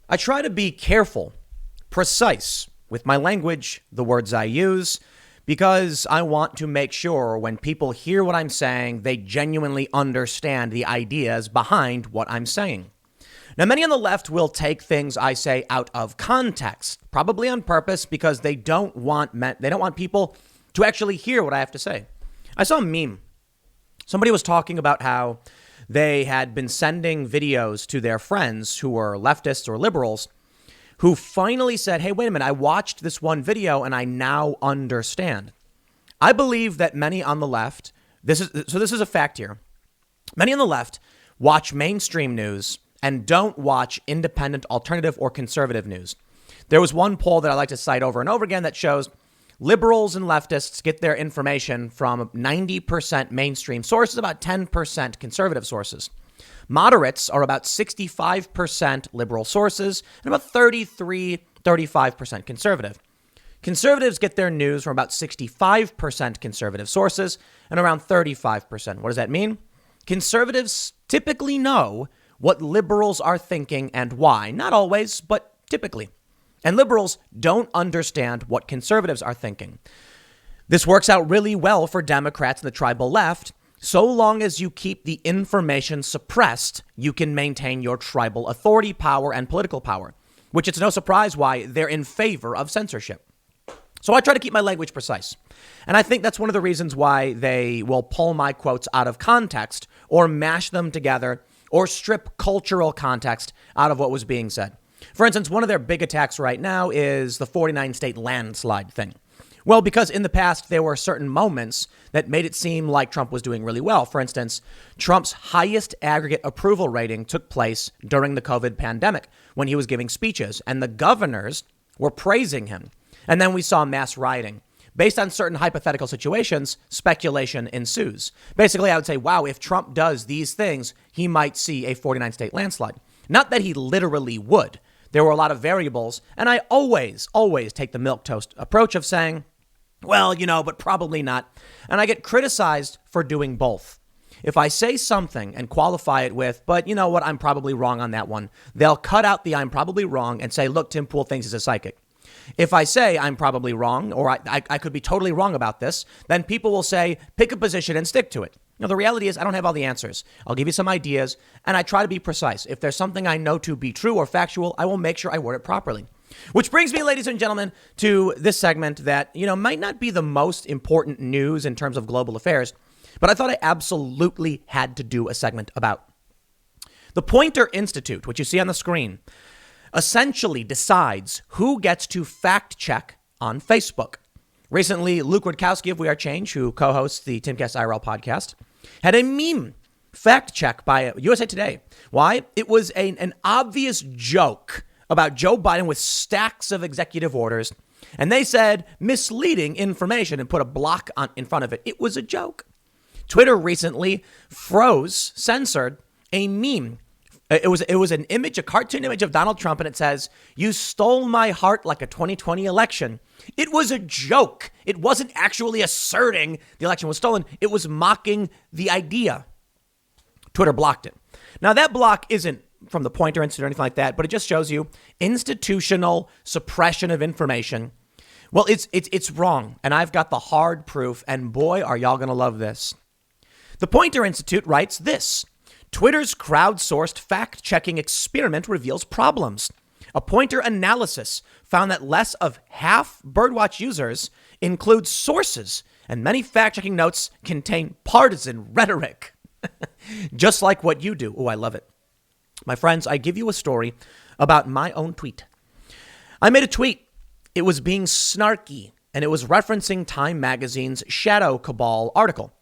I try to be careful, precise with my language, the words I use, because I want to make sure when people hear what I'm saying, they genuinely understand the ideas behind what I'm saying. Now, many on the left will take things I say out of context, probably on purpose, because they don't want people to actually hear what I have to say. I saw a meme. Somebody was talking about how they had been sending videos to their friends who were leftists or liberals, who finally said, hey, wait a minute, I watched this one video and I now understand. I believe that many on the left, this is a fact here. Many on the left watch mainstream news and don't watch independent, alternative, or conservative news. There was one poll that I like to cite over and over again that shows liberals and leftists get their information from 90% mainstream sources, about 10% conservative sources. Moderates are about 65% liberal sources and about 35% conservative. Conservatives get their news from about 65% conservative sources and around 35%. What does that mean? Conservatives typically know what liberals are thinking and why. Not always, but typically. And liberals don't understand what conservatives are thinking. This works out really well for Democrats and the tribal left. So long as you keep the information suppressed, you can maintain your tribal authority, power, and political power, which it's no surprise why they're in favor of censorship. So I try to keep my language precise. And I think that's one of the reasons why they will pull my quotes out of context or mash them together or strip cultural context out of what was being said. For instance, one of their big attacks right now is the 49 state landslide thing. Well, because in the past, there were certain moments that made it seem like Trump was doing really well. For instance, Trump's highest aggregate approval rating took place during the COVID pandemic when he was giving speeches and the governors were praising him. And then we saw mass rioting. Based on certain hypothetical situations, speculation ensues. Basically, I would say, wow, if Trump does these things, he might see a 49 state landslide. Not that he literally would. There were a lot of variables. And I always take the milquetoast approach of saying, well, but probably not. And I get criticized for doing both. If I say something and qualify it with, but you know what, I'm probably wrong on that one, they'll cut out the I'm probably wrong and say, look, Tim Pool thinks he's a psychic. If I say I'm probably wrong or I could be totally wrong about this, then people will say, pick a position and stick to it. Now, the reality is I don't have all the answers. I'll give you some ideas and I try to be precise. If there's something I know to be true or factual, I will make sure I word it properly. Which brings me, ladies and gentlemen, to this segment that, might not be the most important news in terms of global affairs, but I thought I absolutely had to do a segment about. The Poynter Institute, which you see on the screen, essentially decides who gets to fact check on Facebook. Recently, Luke Rudkowski of We Are Change, who co-hosts the Timcast IRL podcast, had a meme fact check by USA Today. Why? It was an obvious joke about Joe Biden with stacks of executive orders. And they said misleading information and put a block in front of it. It was a joke. Twitter recently censored a meme. It was an image, a cartoon image of Donald Trump, and it says, "You stole my heart like a 2020 election." It was a joke. It wasn't actually asserting the election was stolen. It was mocking the idea. Twitter blocked it. Now, that block isn't from the Poynter Institute or anything like that, but it just shows you institutional suppression of information. Well, it's wrong, and I've got the hard proof, and boy, are y'all going to love this. The Poynter Institute writes this: Twitter's crowdsourced fact-checking experiment reveals problems. A Poynter analysis found that less of half Birdwatch users include sources, and many fact-checking notes contain partisan rhetoric. Just like what you do. Oh, I love it. My friends, I give you a story about my own tweet. I made a tweet. It was being snarky, and it was referencing Time Magazine's Shadow Cabal article.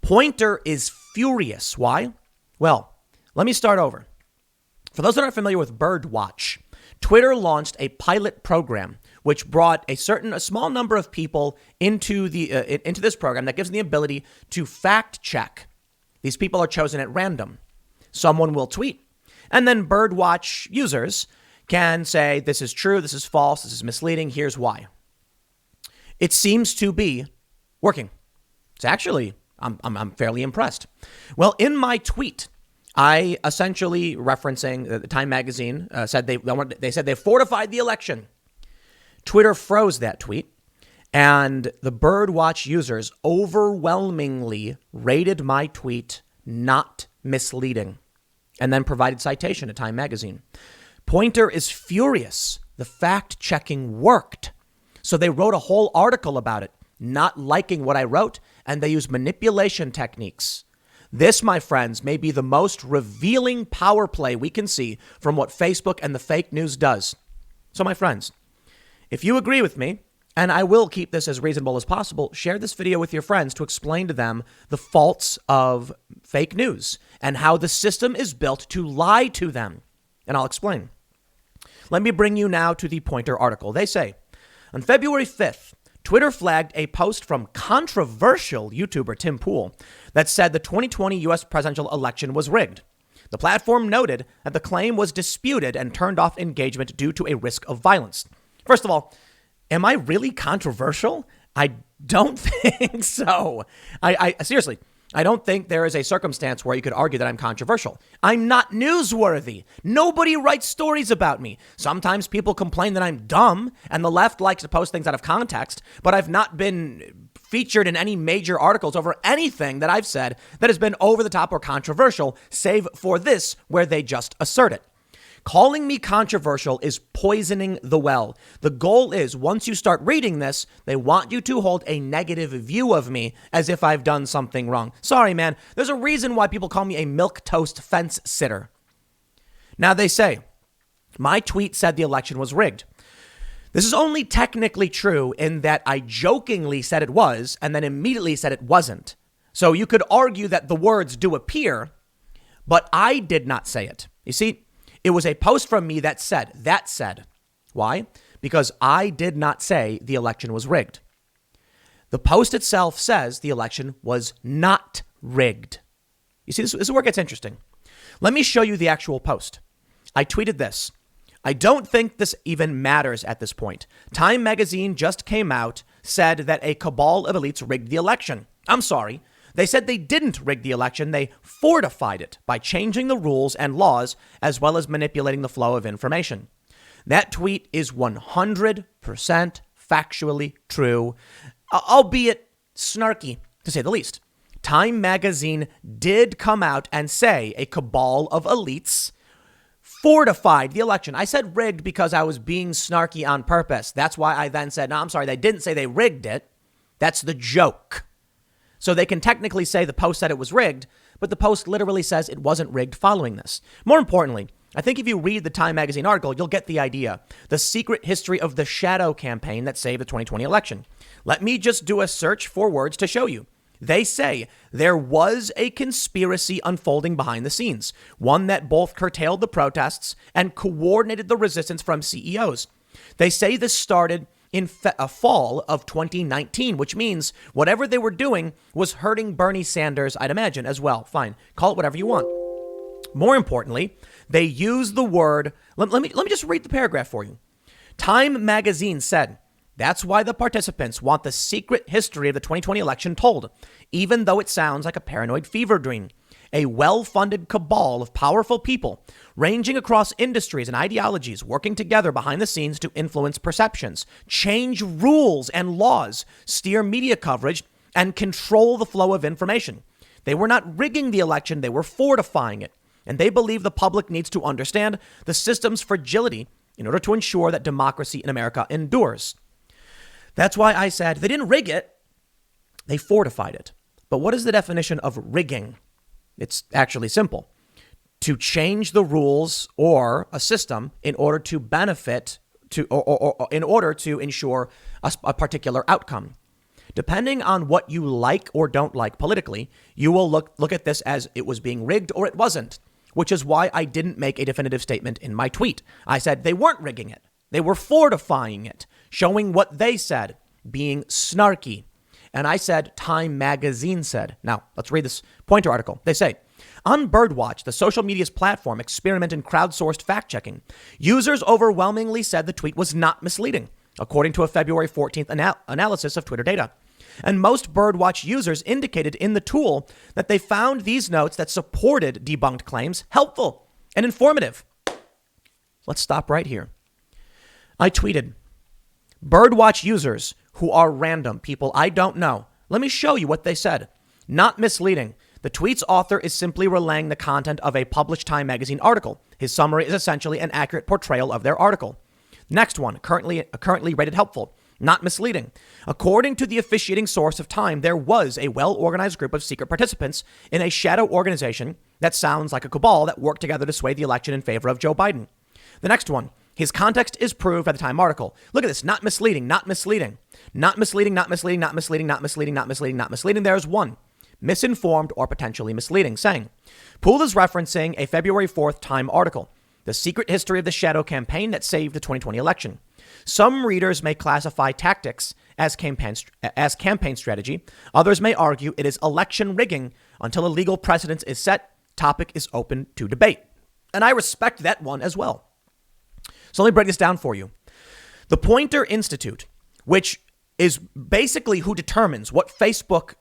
Poynter is furious. Why? Well, let me start over. For those that aren't familiar with Birdwatch, Twitter launched a pilot program which brought a small number of people into this program that gives them the ability to fact check. These people are chosen at random. Someone will tweet, and then Birdwatch users can say, this is true, this is false, this is misleading, here's why. It seems to be working. It's actually, I'm fairly impressed. Well, in my tweet, I essentially referencing the Time magazine said they said they fortified the election. Twitter froze that tweet, and the Birdwatch users overwhelmingly rated my tweet not misleading, and then provided citation to Time magazine. Poynter is furious. The fact-checking worked. So they wrote a whole article about it, not liking what I wrote, and they used manipulation techniques. This, my friends, may be the most revealing power play we can see from what Facebook and the fake news does. So, my friends, if you agree with me, and I will keep this as reasonable as possible, share this video with your friends to explain to them the faults of fake news and how the system is built to lie to them. And I'll explain. Let me bring you now to the Poynter article. They say, on February 5th, Twitter flagged a post from controversial YouTuber Tim Pool that said the 2020 U.S. presidential election was rigged. The platform noted that the claim was disputed and turned off engagement due to a risk of violence. First of all, am I really controversial? I don't think so. I seriously, I don't think there is a circumstance where you could argue that I'm controversial. I'm not newsworthy. Nobody writes stories about me. Sometimes people complain that I'm dumb, and the left likes to post things out of context, but I've not been featured in any major articles over anything that I've said that has been over the top or controversial, save for this, where they just assert it. Calling me controversial is poisoning the well. The goal is, once you start reading this, they want you to hold a negative view of me as if I've done something wrong. Sorry, man. There's a reason why people call me a milquetoast fence sitter. Now, they say, my tweet said the election was rigged. This is only technically true in that I jokingly said it was and then immediately said it wasn't. So you could argue that the words do appear, but I did not say it. You see, it was a post from me that said. Why? Because I did not say the election was rigged. The post itself says the election was not rigged. You see, this is where it gets interesting. Let me show you the actual post. I tweeted this. I don't think this even matters at this point. Time magazine just came out, said that a cabal of elites rigged the election. I'm sorry. They said they didn't rig the election. They fortified it by changing the rules and laws, as well as manipulating the flow of information. That tweet is 100% factually true, albeit snarky, to say the least. Time magazine did come out and say a cabal of elites fortified the election. I said rigged because I was being snarky on purpose. That's why I then said, no, I'm sorry, they didn't say they rigged it. That's the joke. So they can technically say the post said it was rigged, but the post literally says it wasn't rigged following this. More importantly, I think if you read the Time magazine article, you'll get the idea. The secret history of the shadow campaign that saved the 2020 election. Let me just do a search for words to show you. They say there was a conspiracy unfolding behind the scenes, one that both curtailed the protests and coordinated the resistance from CEOs. They say this started in a fall of 2019, which means whatever they were doing was hurting Bernie Sanders, I'd imagine, as well. Fine. Call it whatever you want. More importantly, they use the word. Let me just read the paragraph for you. Time magazine said, that's why the participants want the secret history of the 2020 election told, even though it sounds like a paranoid fever dream. A well-funded cabal of powerful people ranging across industries and ideologies working together behind the scenes to influence perceptions, change rules and laws, steer media coverage, and control the flow of information. They were not rigging the election, they were fortifying it. And they believe the public needs to understand the system's fragility in order to ensure that democracy in America endures. That's why I said they didn't rig it, they fortified it. But what is the definition of rigging? It's actually simple. To change the rules or a system in order to benefit or in order to ensure a particular outcome. Depending on what you like or don't like politically, you will look at this as it was being rigged or it wasn't, which is why I didn't make a definitive statement in my tweet. I said they weren't rigging it. They were fortifying it, showing what they said, being snarky. And I said, Time magazine said. Now, let's read this Poynter article. They say, on Birdwatch, the social media's platform experimented in crowdsourced fact-checking. Users overwhelmingly said the tweet was not misleading, according to a February 14th analysis of Twitter data. And most Birdwatch users indicated in the tool that they found these notes that supported debunked claims helpful and informative. Let's stop right here. I tweeted, Birdwatch users who are random people I don't know. Let me show you what they said. Not misleading. The tweet's author is simply relaying the content of a published Time magazine article. His summary is essentially an accurate portrayal of their article. Next one, currently rated helpful. Not misleading. According to the officiating source of Time, there was a well-organized group of secret participants in a shadow organization that sounds like a cabal that worked together to sway the election in favor of Joe Biden. The next one, his context is proved by the Time article. Look at this. Not misleading, not misleading. Not misleading, not misleading, not misleading, not misleading, not misleading, not misleading. There's one. Misinformed or potentially misleading, saying, Poole is referencing a February 4th Time article, the secret history of the shadow campaign that saved the 2020 election. Some readers may classify tactics as campaign strategy. Others may argue it is election rigging until a legal precedent is set. Topic is open to debate. And I respect that one as well. So let me break this down for you. The Poynter Institute, which is basically who determines what Facebook,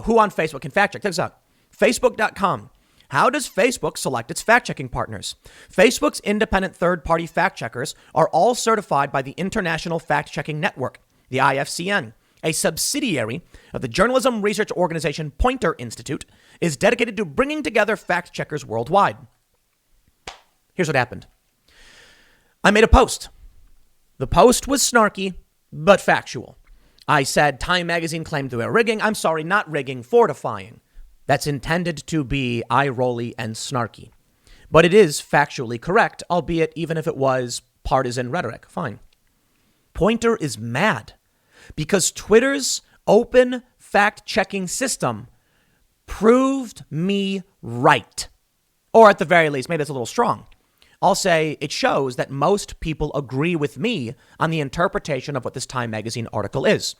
who on Facebook can fact check. Check this out. Facebook.com. How does Facebook select its fact-checking partners? Facebook's independent third-party fact-checkers are all certified by the International Fact-Checking Network, the IFCN. A subsidiary of the journalism research organization Poynter Institute is dedicated to bringing together fact-checkers worldwide. Here's what happened. I made a post. The post was snarky, but factual. I said Time magazine claimed they were rigging. I'm sorry, not rigging, fortifying. That's intended to be eye-rolly and snarky. But it is factually correct, albeit even if it was partisan rhetoric. Fine. Poynter is mad because Twitter's open fact-checking system proved me right. Or at the very least, maybe that's a little strong. I'll say it shows that most people agree with me on the interpretation of what this Time magazine article is.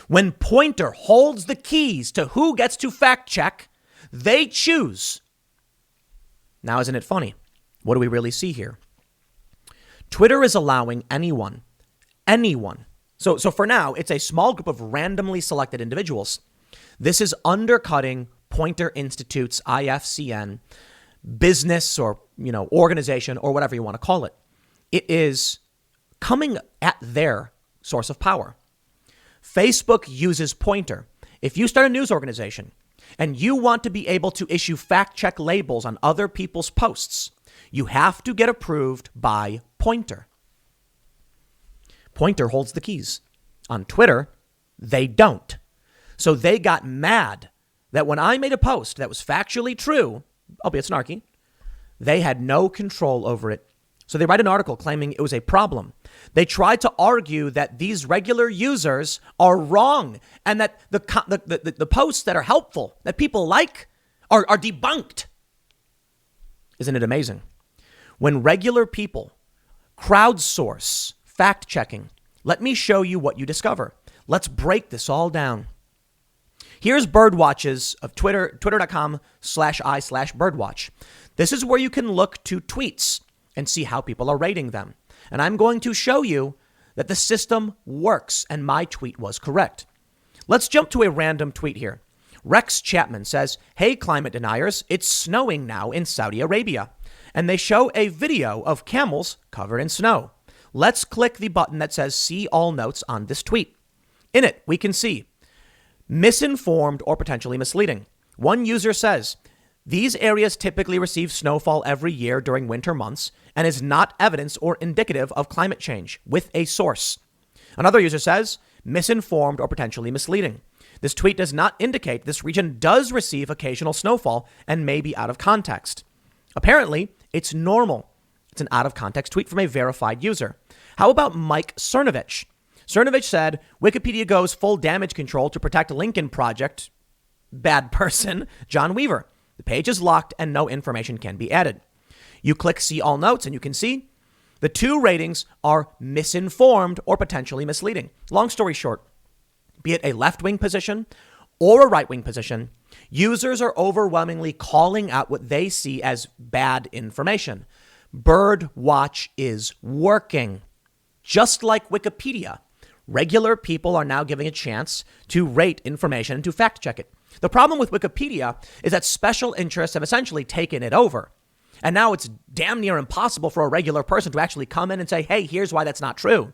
When Poynter holds the keys to who gets to fact check, they choose. Now, isn't it funny? What do we really see here? Twitter is allowing anyone. So for now, it's a small group of randomly selected individuals. This is undercutting Poynter Institute's IFCN business or, organization or whatever you want to call it. It is coming at their source of power. Facebook uses Poynter. If you start a news organization and you want to be able to issue fact check labels on other people's posts, you have to get approved by Poynter. Poynter holds the keys. On Twitter, they don't. So they got mad that when I made a post that was factually true, albeit snarky, they had no control over it. So they write an article claiming it was a problem. They tried to argue that these regular users are wrong and that the posts that are helpful, that people like, are debunked. Isn't it amazing? When regular people crowdsource fact-checking, let me show you what you discover. Let's break this all down. Here's Birdwatches of Twitter, twitter.com/i/Birdwatch. This is where you can look to tweets and see how people are rating them. And I'm going to show you that the system works and my tweet was correct. Let's jump to a random tweet here. Rex Chapman says, "Hey, climate deniers, it's snowing now in Saudi Arabia." And they show a video of camels covered in snow. Let's click the button that says see all notes on this tweet. In it, we can see misinformed or potentially misleading. One user says, these areas typically receive snowfall every year during winter months and is not evidence or indicative of climate change with a source. Another user says, misinformed or potentially misleading. This tweet does not indicate this region does receive occasional snowfall and may be out of context. Apparently, it's normal. It's an out of context tweet from a verified user. How about Mike Cernovich? Cernovich said, Wikipedia goes full damage control to protect Lincoln Project. Bad person, John Weaver. The page is locked and no information can be added. You click see all notes and you can see the two ratings are misinformed or potentially misleading. Long story short, be it a left-wing position or a right-wing position, users are overwhelmingly calling out what they see as bad information. Birdwatch is working. Just like Wikipedia, Regular people are now giving a chance to rate information and to fact check it. The problem with Wikipedia is that special interests have essentially taken it over. And now it's damn near impossible for a regular person to actually come in and say, hey, here's why that's not true.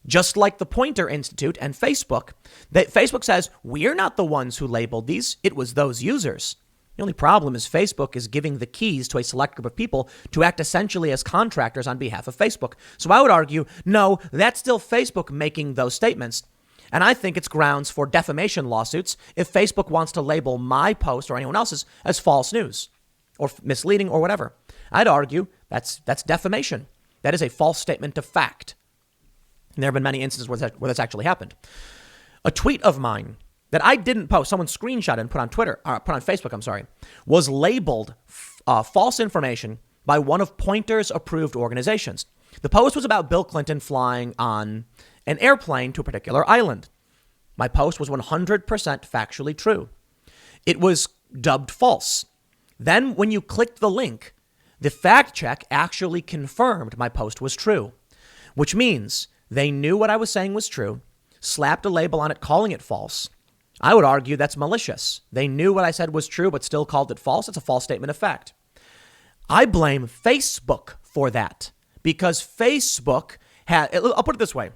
Just like the Poynter Institute and Facebook, that Facebook says, we're not the ones who labeled these. It was those users. The only problem is Facebook is giving the keys to a select group of people to act essentially as contractors on behalf of Facebook. So I would argue, no, that's still Facebook making those statements. And I think it's grounds for defamation lawsuits if Facebook wants to label my post or anyone else's as false news or misleading or whatever. I'd argue that's defamation. That is a false statement of fact. And there have been many instances where that's actually happened. A tweet of mine that I didn't post, someone screenshotted and put on Facebook, was labeled false information by one of Poynter's approved organizations. The post was about Bill Clinton flying on an airplane to a particular island. My post was 100% factually true. It was dubbed false. Then when you clicked the link, the fact check actually confirmed my post was true, which means they knew what I was saying was true, slapped a label on it calling it false. I would argue that's malicious. They knew what I said was true, but still called it false. It's a false statement of fact. I blame Facebook for that because Facebook I'll put it this way.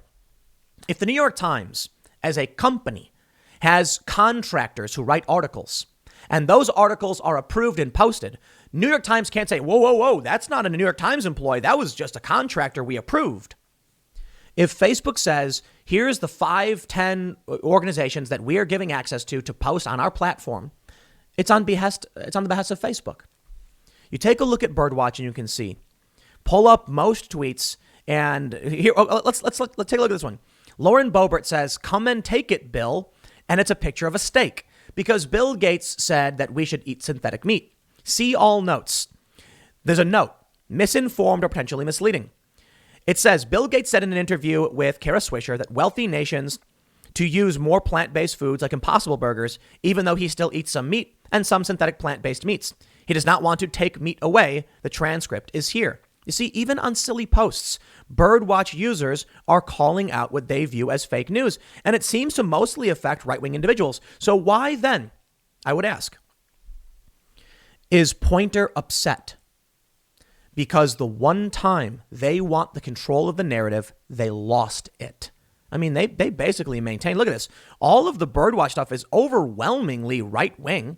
If the New York Times as a company has contractors who write articles and those articles are approved and posted, New York Times can't say, whoa, that's not a New York Times employee. That was just a contractor we approved. If Facebook says, here's the 5-10 organizations that we are giving access to post on our platform, it's on the behest of Facebook. You take a look at Birdwatch and you can see, pull up most tweets and here, let's take a look at this one. Lauren Boebert says, come and take it, Bill. And it's a picture of a steak because Bill Gates said that we should eat synthetic meat. See all notes. There's a note, misinformed or potentially misleading. It says, Bill Gates said in an interview with Kara Swisher that wealthy nations to use more plant-based foods like Impossible Burgers, even though he still eats some meat and some synthetic plant-based meats. He does not want to take meat away. The transcript is here. You see, even on silly posts, Birdwatch users are calling out what they view as fake news, and it seems to mostly affect right-wing individuals. So why then, I would ask, is Poynter upset? Because the one time they want the control of the narrative, they lost it. I mean, they basically maintain, look at this. All of the Birdwatch stuff is overwhelmingly right-wing.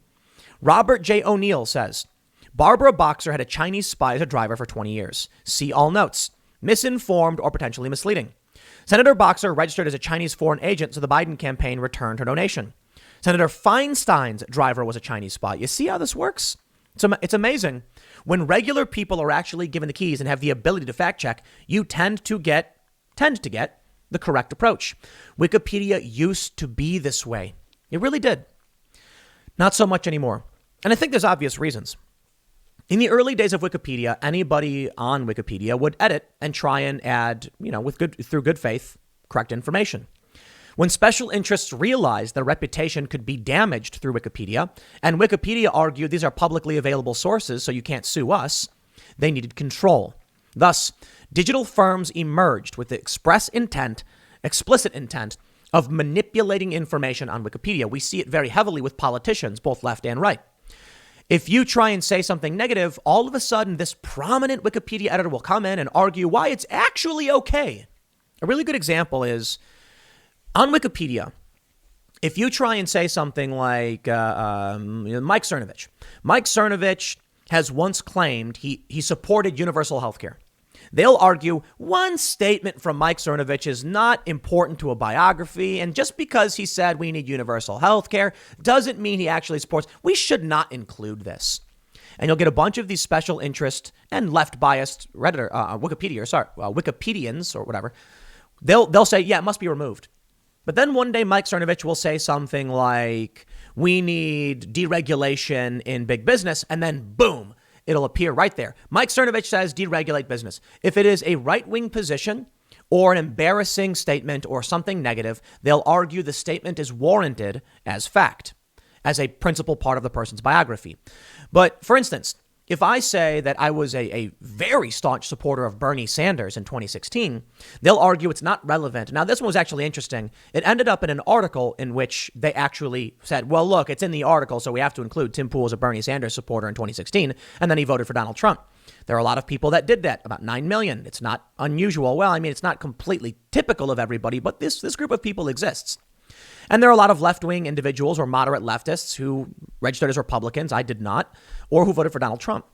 Robert J. O'Neill says, Barbara Boxer had a Chinese spy as a driver for 20 years. See all notes. Misinformed or potentially misleading. Senator Boxer registered as a Chinese foreign agent, so the Biden campaign returned her donation. Senator Feinstein's driver was a Chinese spy. You see how this works? It's amazing. When regular people are actually given the keys and have the ability to fact check, you tend to get the correct approach. Wikipedia used to be this way. It really did. Not so much anymore. And I think there's obvious reasons. In the early days of Wikipedia, anybody on Wikipedia would edit and try and add, through good faith, correct information. When special interests realized their reputation could be damaged through Wikipedia, and Wikipedia argued these are publicly available sources, so you can't sue us, they needed control. Thus, digital firms emerged with the explicit intent of manipulating information on Wikipedia. We see it very heavily with politicians, both left and right. If you try and say something negative, all of a sudden this prominent Wikipedia editor will come in and argue why it's actually okay. A really good example is on Wikipedia, if you try and say something like Mike Cernovich. Mike Cernovich has once claimed he supported universal health care. They'll argue one statement from Mike Cernovich is not important to a biography, and just because he said we need universal health care doesn't mean he actually supports. We should not include this. And you'll get a bunch of these special interest and left-biased Wikipedians or whatever. They'll say, yeah, it must be removed. But then one day Mike Cernovich will say something like, we need deregulation in big business, and then boom, it'll appear right there. Mike Cernovich says deregulate business. If it is a right-wing position or an embarrassing statement or something negative, they'll argue the statement is warranted as fact, as a principal part of the person's biography. But for instance, if I say that I was a very staunch supporter of Bernie Sanders in 2016, they'll argue it's not relevant. Now, this one was actually interesting. It ended up in an article in which they actually said, well, look, it's in the article, so we have to include Tim Pool as a Bernie Sanders supporter in 2016, and then he voted for Donald Trump. There are a lot of people that did that, about 9 million. It's not unusual. Well, I mean, it's not completely typical of everybody, but this group of people exists. And there are a lot of left-wing individuals or moderate leftists who registered as Republicans, I did not, or who voted for Donald Trump.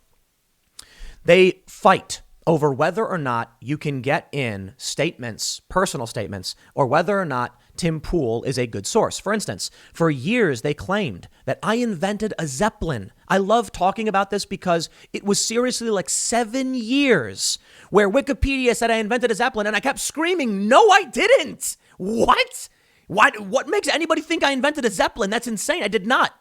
They fight over whether or not you can get in statements, personal statements, or whether or not Tim Pool is a good source. For instance, for years, they claimed that I invented a Zeppelin. I love talking about this because it was seriously like 7 years where Wikipedia said I invented a Zeppelin, and I kept screaming, no, I didn't. What? What makes anybody think I invented a Zeppelin? That's insane. I did not.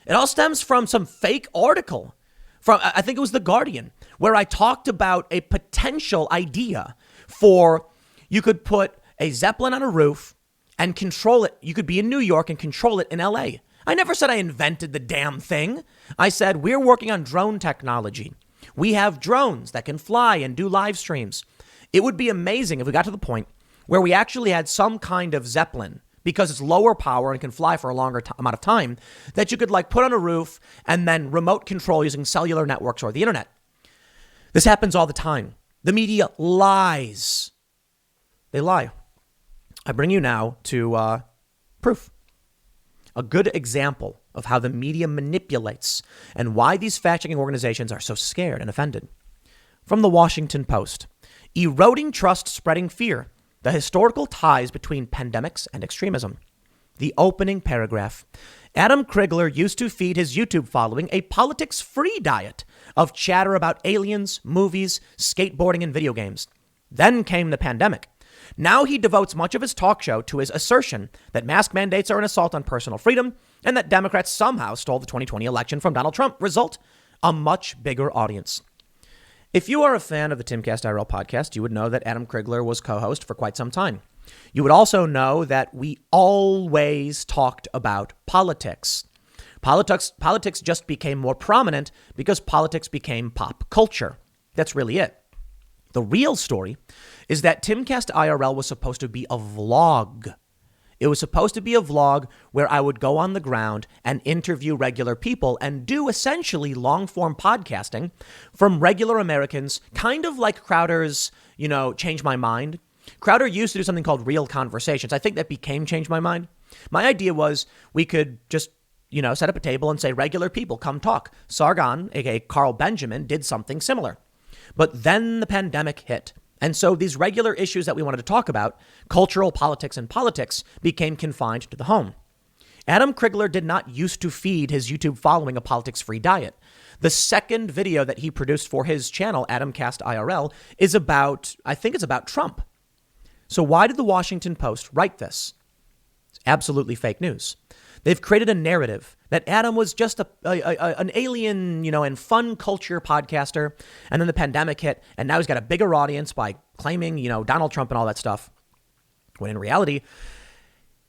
It all stems from some fake article from, I think it was The Guardian, where I talked about a potential idea for you could put a Zeppelin on a roof and control it. You could be in New York and control it in LA. I never said I invented the damn thing. I said we're working on drone technology. We have drones that can fly and do live streams. It would be amazing if we got to the point where we actually had some kind of Zeppelin, because it's lower power and can fly for a longer amount of time, that you could like put on a roof and then remote control using cellular networks or the internet. This happens all the time. The media lies. They lie. I bring you now to proof. A good example of how the media manipulates and why these fact-checking organizations are so scared and offended. From the Washington Post, eroding trust, spreading fear. The historical ties between pandemics and extremism. The opening paragraph. Adam Krigler used to feed his YouTube following a politics-free diet of chatter about aliens, movies, skateboarding, and video games. Then came the pandemic. Now he devotes much of his talk show to his assertion that mask mandates are an assault on personal freedom and that Democrats somehow stole the 2020 election from Donald Trump. Result, a much bigger audience. If you are a fan of the Timcast IRL podcast, you would know that Adam Krigler was co-host for quite some time. You would also know that we always talked about politics. Politics just became more prominent because politics became pop culture. That's really it. The real story is that Timcast IRL was supposed to be a vlog. It was supposed to be a vlog where I would go on the ground and interview regular people and do essentially long-form podcasting from regular Americans, kind of like Crowder's, Change My Mind. Crowder used to do something called Real Conversations. I think that became Change My Mind. My idea was we could just, set up a table and say regular people come talk. Sargon, aka Carl Benjamin, did something similar. But then the pandemic hit. And so these regular issues that we wanted to talk about, cultural politics and politics, became confined to the home. Adam Krigler did not used to feed his YouTube following a politics-free diet. The second video that he produced for his channel, Adamcast IRL, is about Trump. So why did the Washington Post write this? It's absolutely fake news. They've created a narrative that Adam was just an alien, and fun culture podcaster. And then the pandemic hit, and now he's got a bigger audience by claiming, Donald Trump and all that stuff. When in reality,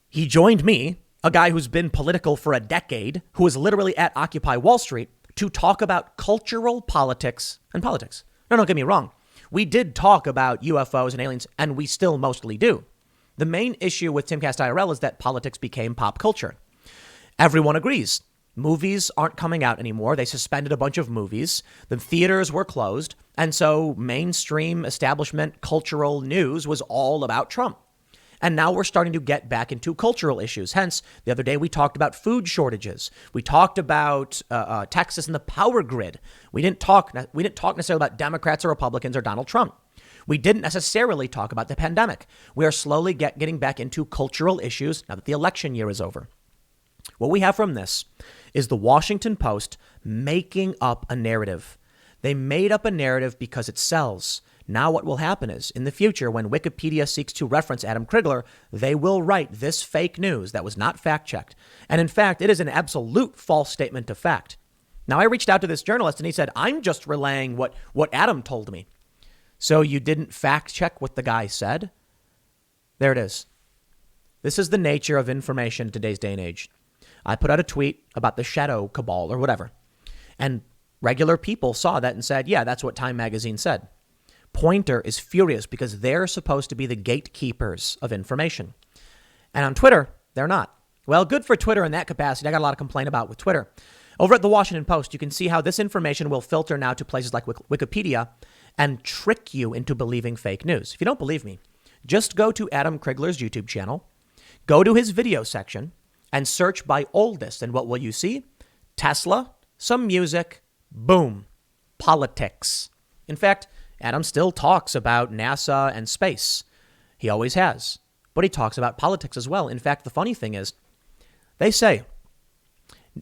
he joined me, a guy who's been political for a decade, who was literally at Occupy Wall Street, to talk about cultural politics and politics. No, don't get me wrong. We did talk about UFOs and aliens, and we still mostly do. The main issue with Timcast IRL is that politics became pop culture. Everyone agrees. Movies aren't coming out anymore. They suspended a bunch of movies. The theaters were closed. And so mainstream establishment cultural news was all about Trump. And now we're starting to get back into cultural issues. Hence, the other day we talked about food shortages. We talked about Texas and the power grid. We didn't talk necessarily about Democrats or Republicans or Donald Trump. We didn't necessarily talk about the pandemic. We are slowly getting back into cultural issues now that the election year is over. What we have from this is the Washington Post making up a narrative. They made up a narrative because it sells. Now what will happen is, in the future, when Wikipedia seeks to reference Adam Krigler, they will write this fake news that was not fact-checked. And in fact, it is an absolute false statement of fact. Now, I reached out to this journalist and he said, I'm just relaying what Adam told me. So you didn't fact-check what the guy said? There it is. This is the nature of information in today's day and age. I put out a tweet about the shadow cabal or whatever. And Regular people saw that and said, yeah, that's what Time magazine said. Poynter is furious because they're supposed to be the gatekeepers of information. And on Twitter, they're not. Well, good for Twitter in that capacity. I got a lot to complain about with Twitter. Over at the Washington Post, you can see how this information will filter now to places like Wikipedia and trick you into believing fake news. If you don't believe me, just go to Adam Krigler's YouTube channel, go to his video section, and search by oldest. And what will you see? Tesla, some music, boom, politics. In fact, Adam still talks about NASA and space. He always has. But he talks about politics as well. In fact, the funny thing is, they say,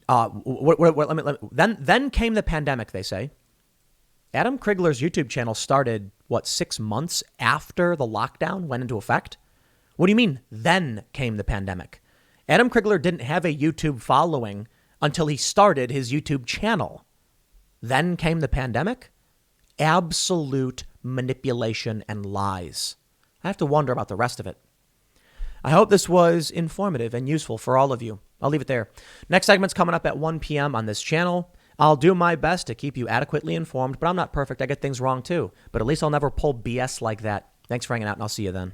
then came the pandemic, they say. Adam Krigler's YouTube channel started, 6 months after the lockdown went into effect? What do you mean, then came the pandemic? Adam Krigler didn't have a YouTube following until he started his YouTube channel. Then came the pandemic? Absolute manipulation and lies. I have to wonder about the rest of it. I hope this was informative and useful for all of you. I'll leave it there. Next segment's coming up at 1 p.m. on this channel. I'll do my best to keep you adequately informed, but I'm not perfect. I get things wrong too. But at least I'll never pull BS like that. Thanks for hanging out, and I'll see you then.